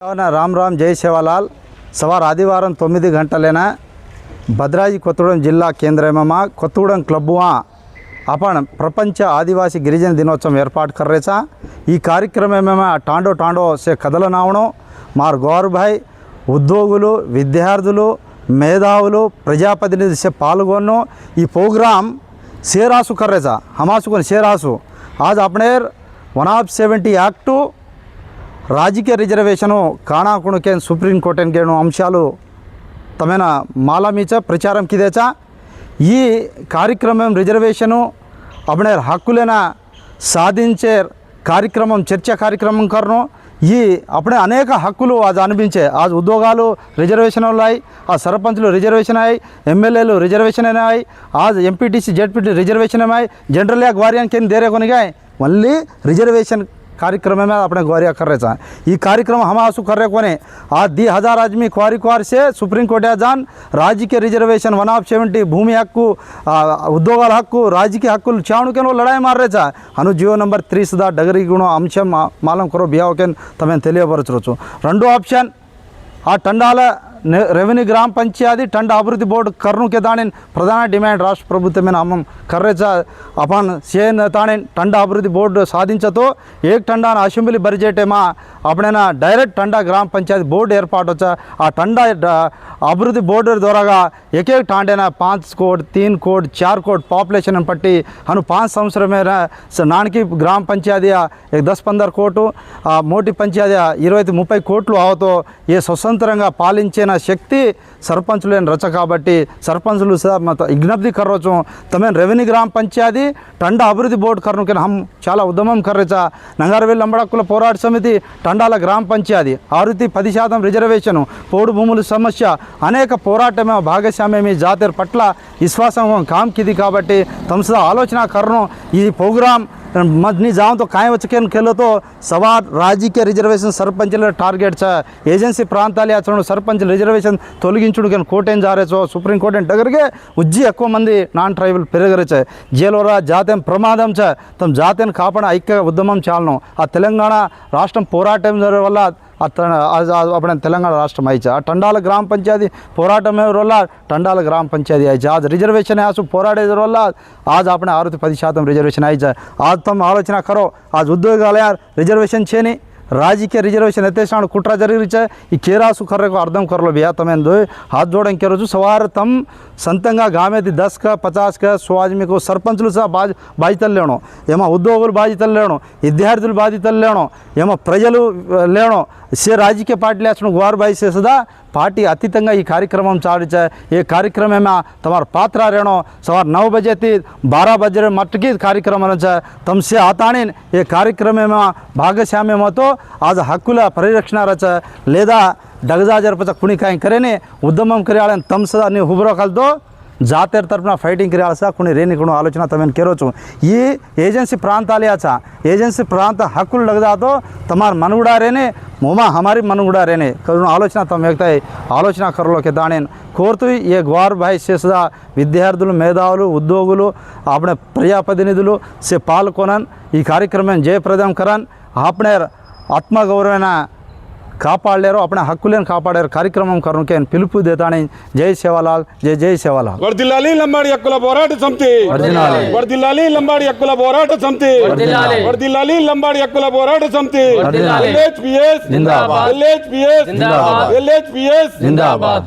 राम राम जय सेवालाल सवार आदिवार 9 गंटलेना भद्राजी कोत्तगूडెం जिला केंद्र में कोत्तगूडెం क्लब अपन प्रपंच आदिवासी गिरिजन दिनोत्सव एर्पाट कर रहे था। ई कार्यक्रम में टांडो टांडो से कदलनावणो मार गौर भाई उद्योगुलु विद्यार्थुलु मेधावुलु प्रजाप्रतिनिधि से पाल्गొनो ई प्रोग्राम शेरासु कर रहे था। हमासु को शेरासु आज अपने 170 एक्ट राजकीय रिजर्वेशन काणाकुणके सुप्रीम कोर्ट गेणु अंशालु तमेन मालामीच प्रचारम किदेचा ई कार्यक्रम रिजर्वेशन अपने हक्कुलेन साधिंचे कार्यक्रम चर्चा कार्यक्रम करनो ఈ अपने అనేక హక్కులు आज అనిపించే आज ఉద్యోగాలు రిజర్వేషన్ ఉన్నాయి ఆ సర్పంచులు రిజర్వేషన్ అయ్యాయి ఎమ్మెల్యేలు రిజర్వేషన్ అయినాయి आज ఎంపీటీసీ జెడ్పీటీ రిజర్వేషన్ అయ్యాయి जनरल या ग्वारियन के देरे को गए मल्ली रिजर्वेशन कार्यक्रम में अपने ग्वारिया कर रहे हैं। ये कार्यक्रम हम आंसू कर रहे कोने आज 10,000 आदमी क्वारी क्वार से सुप्रीम कोर्ट जान राजकीय रिजर्वेशन 170 भूमि हक्कु उद्योग हक्कु राजकीय हक्कुल चावण के लड़ाई मार रहे हैं। अनु जियो नंबर 3 सदा डगरी गुण अंश मालूम करो बिया के तमें తెలియబరచవచ్చు। రెండో ఆప్షన్ आ टंडाल रेवेन्यू ग्राम पंचायती टंडा अभिवृद्धि बोर्ड करनु के दाने प्रधान डिमांड राष्ट्र प्रभुत्व में हम कर रहे अपन सेन ताने टंडा अभिवृद्धि बोर्ड साधिंचतो एक टंडा असेंब्ली बजट में अपने डायरेक्ट टंडा ग्राम पंचायत बोर्ड एर्पाट आ टंडा अभिवृद्धि बोर्ड द्वारा एक एक टांडेना 5 कोट 3 कोट 4 कोट पॉपुलेशन पट्टी हनु 5 संवत्सर में नानकी ग्राम पंचायती एक 10-15 कोट मोटी पंचायती 20-30 कोट्लु आवतो ये स्वतंत्र पालिंचे शक्ति सरपंचुल रच काबट्टी सरपंचुल विज्ञप्ति करो तमें रेवेन्यू ग्राम पंचायती टंडा अभिवृद्धि बोर्ड करने के हम चाला उद्यम कर रहे नंगारवेल लंबड़कुल पोराट समिति टंडाल ग्राम पंचायती आरुति 10% रिजर्वेशन पोड़ भूमुल समस्या अनेक पोराट में भागस्वाम्य में जातिर पट्ल विश्वास काम की काबट्टी तम सदा आलोचना करनो ये प्रोग्राम मदनी जाऊँ तो काय वचके खेलो तो सवार राजकीय रिजर्वेशन सरपंच टार्गेट एजेंसी प्रांताल सरपंच रिजर्वेशन तोलगिंचुडु कोर्टेन जा रहे सुप्रीम कोर्ट डगरगे उज्जी एक्व मंदी नान ट्राइबल पेरगरे जेलोरा जाते प्रमादम तम जाते कापड़ ऐक्य उद्यमम चालनो आ तेलंगाण राष्ट्र पोराटम वल्ल अपने तेलंगाण राष्ट्र आई टंडाल ग्राम पंचायती पोराटम वल्ल टंडाल ग्राम पंचायती आई आज रिजर्वेशन आसु पोराटे वल्ल आज अपने 6-10% रिजर्वेशन आई आज तुम आलोचना करो आज उद्योगाल रिजर्वेशन छेनी राजकीय रिजर्वेशन एतेषण कुट्रा जरी ई केरासु कर्रे को अर्धम कर लो भैया तमें दो हाथ जोड़े के रोज सवार तम संतंगा गामे 10 का 50 का 100 आदमी को सरपंचुल सह बाधितल लेनो एम उद्योगुल बाधितल लेनो विद्यार्थुल बाधितल लेनो एम प्रजलु लेनो से राजकीय पार्टी लेनो ग्वार भाई से सदा पार्टी अतीतंगा ई कार्यक्रम चालू ये कार्यक्रम में तमार पात्र रेणो सवार 9 बजे थी 12 बजे मट्टी कार्यक्रम तम से आतानी ये कार्यक्रम में भागस्वाम्य मतो आज हक्कुल परिरक्षण रच लेदा डगजा जरपचा कुणी काय करेने उद्यम करे तम सदा नहीं हुबरो कलतो जातेर तरफना फाइटिंग करे कुणी रेनी कुण आलोचना तमें केरोचु ये एजेंसी प्रांताल एजेंसी प्रांत हक्कुल लगदा तो तमार मनगुड़ा रेने मोमा हमारी मनगुड़ा रेने आलोचना तम व्यक्ता आलोचना करलो के दाने कोरतु ये ग्वार भाई से सदा विद्यार्थुलु मेधावुलु उद्योगुलु अपने प्रजाप्रतिनिधुलु से पाल्गొనन ई कार्यक्रम में जयप्रदम करन अपने आत्मगौरवना कापाड़लेरो अपने हक्कुलेन कापाड़ेर कार्यक्रम करने के पिलुपु देताने जय सेवालाल जय सेवालाल वर्दिल्लाली लंबाड़ी हक्कुल पोराट समिति वर्दिल्लाली लंबाड़ी हक्कुल पोराट समिति वर्दिल्लाली लंबाड़ी हक्कुल पोराट समिति LHPS जिंदाबाद LHPS जिंदाबाद LHPS जिंदाबाद।